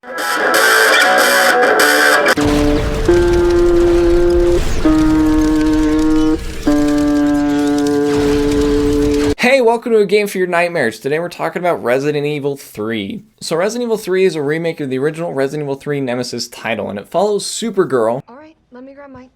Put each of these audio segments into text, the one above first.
Hey, welcome to A Game for Your Nightmares. Today we're talking about Resident Evil 3. So Resident Evil 3 is a remake of the original Resident Evil 3 Nemesis title, and it follows Supergirl. Alright, let me grab my...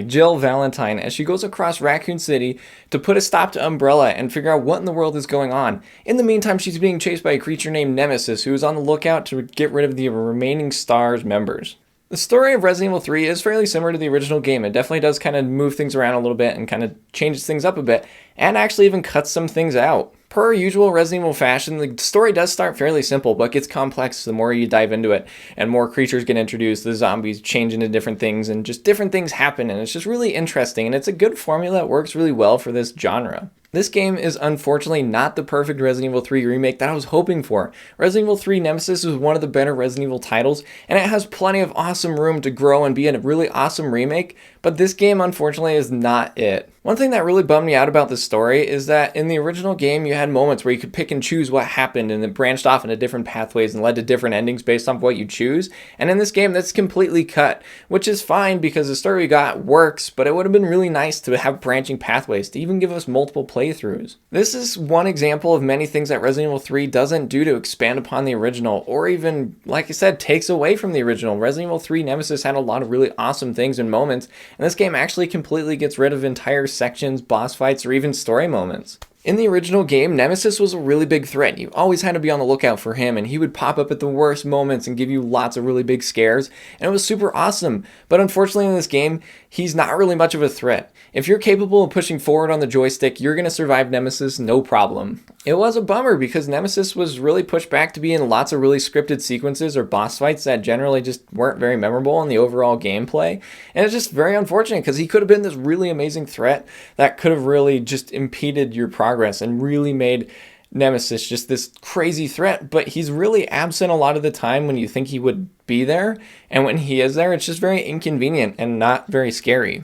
Jill Valentine, as she goes across Raccoon City to put a stop to Umbrella and figure out what in the world is going on. In the meantime, she's being chased by a creature named Nemesis, who is on the lookout to get rid of the remaining STARS members. The story of Resident Evil 3 is fairly similar to the original game. It definitely does kind of move things around a little bit and kind of changes things up a bit, and actually even cuts some things out. Per usual Resident Evil fashion, the story does start fairly simple, but gets complex the more you dive into it, and more creatures get introduced, the zombies change into different things, and just different things happen, and it's just really interesting, and it's a good formula that works really well for this genre. This game is unfortunately not the perfect Resident Evil 3 remake that I was hoping for. Resident Evil 3 Nemesis is one of the better Resident Evil titles, and it has plenty of awesome room to grow and be a really awesome remake, but this game unfortunately is not it. One thing that really bummed me out about this story is that in the original game you had moments where you could pick and choose what happened, and it branched off into different pathways and led to different endings based off what you choose, and in this game that's completely cut, which is fine because the story we got works, but it would have been really nice to have branching pathways to even give us multiple playthroughs. This is one example of many things that Resident Evil 3 doesn't do to expand upon the original, or even, like I said, takes away from the original. Resident Evil 3 Nemesis had a lot of really awesome things and moments, and this game actually completely gets rid of entire sections, boss fights, or even story moments. In the original game, Nemesis was a really big threat. You always had to be on the lookout for him, and he would pop up at the worst moments and give you lots of really big scares, and it was super awesome. But unfortunately in this game, he's not really much of a threat. If you're capable of pushing forward on the joystick, you're going to survive Nemesis no problem. It was a bummer because Nemesis was really pushed back to be in lots of really scripted sequences or boss fights that generally just weren't very memorable in the overall gameplay, and it's just very unfortunate because he could have been this really amazing threat that could have really just impeded your progress and really made Nemesis just this crazy threat, but he's really absent a lot of the time when you think he would be there, and when he is there, it's just very inconvenient and not very scary.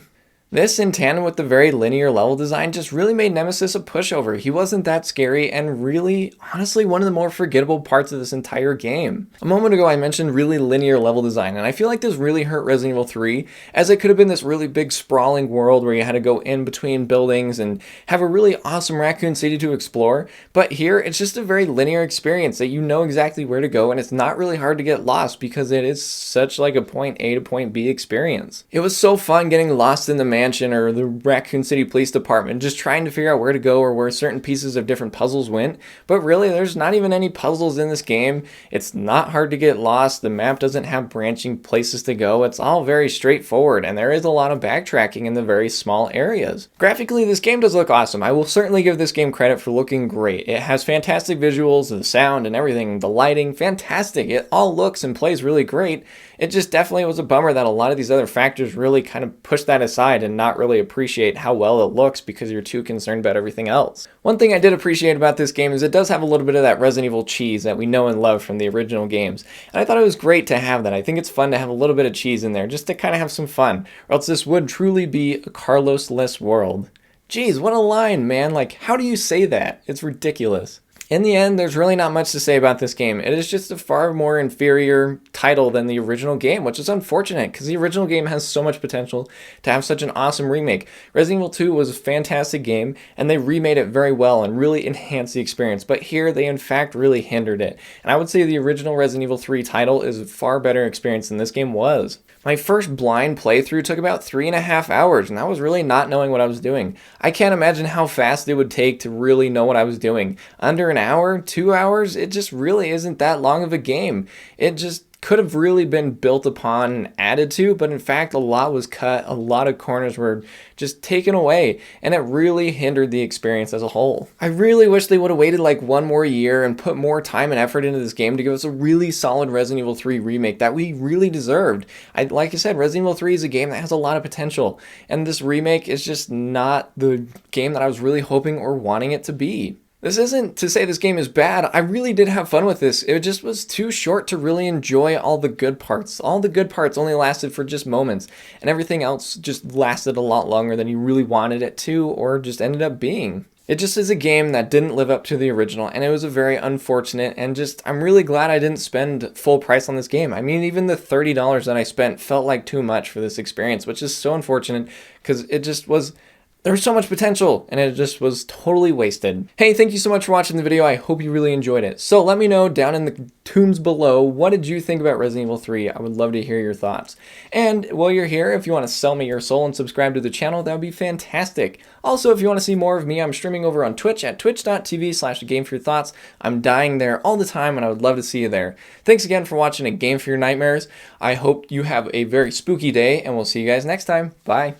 This, in tandem with the very linear level design, just really made Nemesis a pushover. He wasn't that scary and really, honestly, one of the more forgettable parts of this entire game. A moment ago I mentioned really linear level design, and I feel like this really hurt Resident Evil 3, as it could have been this really big sprawling world where you had to go in between buildings and have a really awesome Raccoon City to explore, but here it's just a very linear experience that you know exactly where to go, and it's not really hard to get lost because it is such like a point A to point B experience. It was so fun getting lost in the mansion or the Raccoon City Police Department, just trying to figure out where to go or where certain pieces of different puzzles went, but really there's not even any puzzles in this game. It's not hard to get lost, the map doesn't have branching places to go, it's all very straightforward, and there is a lot of backtracking in the very small areas. Graphically, this game does look awesome. I will certainly give this game credit for looking great. It has fantastic visuals, the sound and everything, the lighting, fantastic. It all looks and plays really great. It just definitely was a bummer that a lot of these other factors really kind of push that aside and not really appreciate how well it looks because you're too concerned about everything else. One thing I did appreciate about this game is it does have a little bit of that Resident Evil cheese that we know and love from the original games, and I thought it was great to have that. I think it's fun to have a little bit of cheese in there just to kind of have some fun, or else this would truly be a Carlos-less world. Jeez, what a line, man. Like, how do you say that? It's ridiculous. In the end, there's really not much to say about this game. It is just a far more inferior title than the original game, which is unfortunate because the original game has so much potential to have such an awesome remake. Resident Evil 2 was a fantastic game, and they remade it very well and really enhanced the experience, but here they in fact really hindered it. And I would say the original Resident Evil 3 title is a far better experience than this game was. My first blind playthrough took about 3.5 hours, and that was really not knowing what I was doing. I can't imagine how fast it would take to really know what I was doing. Under an hour, 2 hours, it just really isn't that long of a game. It just could have really been built upon and added to, but in fact a lot was cut, a lot of corners were just taken away, and it really hindered the experience as a whole. I really wish they would have waited like one more year and put more time and effort into this game to give us a really solid Resident Evil 3 remake that we really deserved. Like I said, Resident Evil 3 is a game that has a lot of potential, and this remake is just not the game that I was really hoping or wanting it to be. This isn't to say this game is bad. I really did have fun with this. It just was too short to really enjoy all the good parts. All the good parts only lasted for just moments, and everything else just lasted a lot longer than you really wanted it to, or just ended up being. It just is a game that didn't live up to the original, and it was a very unfortunate, and just, I'm really glad I didn't spend full price on this game. I mean, even the $30 that I spent felt like too much for this experience, which is so unfortunate, because it just was, there was so much potential, and it just was totally wasted. Hey, thank you so much for watching the video. I hope you really enjoyed it. So let me know down in the tombs below, what did you think about Resident Evil 3? I would love to hear your thoughts. And while you're here, if you want to sell me your soul and subscribe to the channel, that would be fantastic. Also, if you want to see more of me, I'm streaming over on Twitch at twitch.tv/agameforyourthoughts. I'm dying there all the time, and I would love to see you there. Thanks again for watching A Game for Your Nightmares. I hope you have a very spooky day, and we'll see you guys next time. Bye.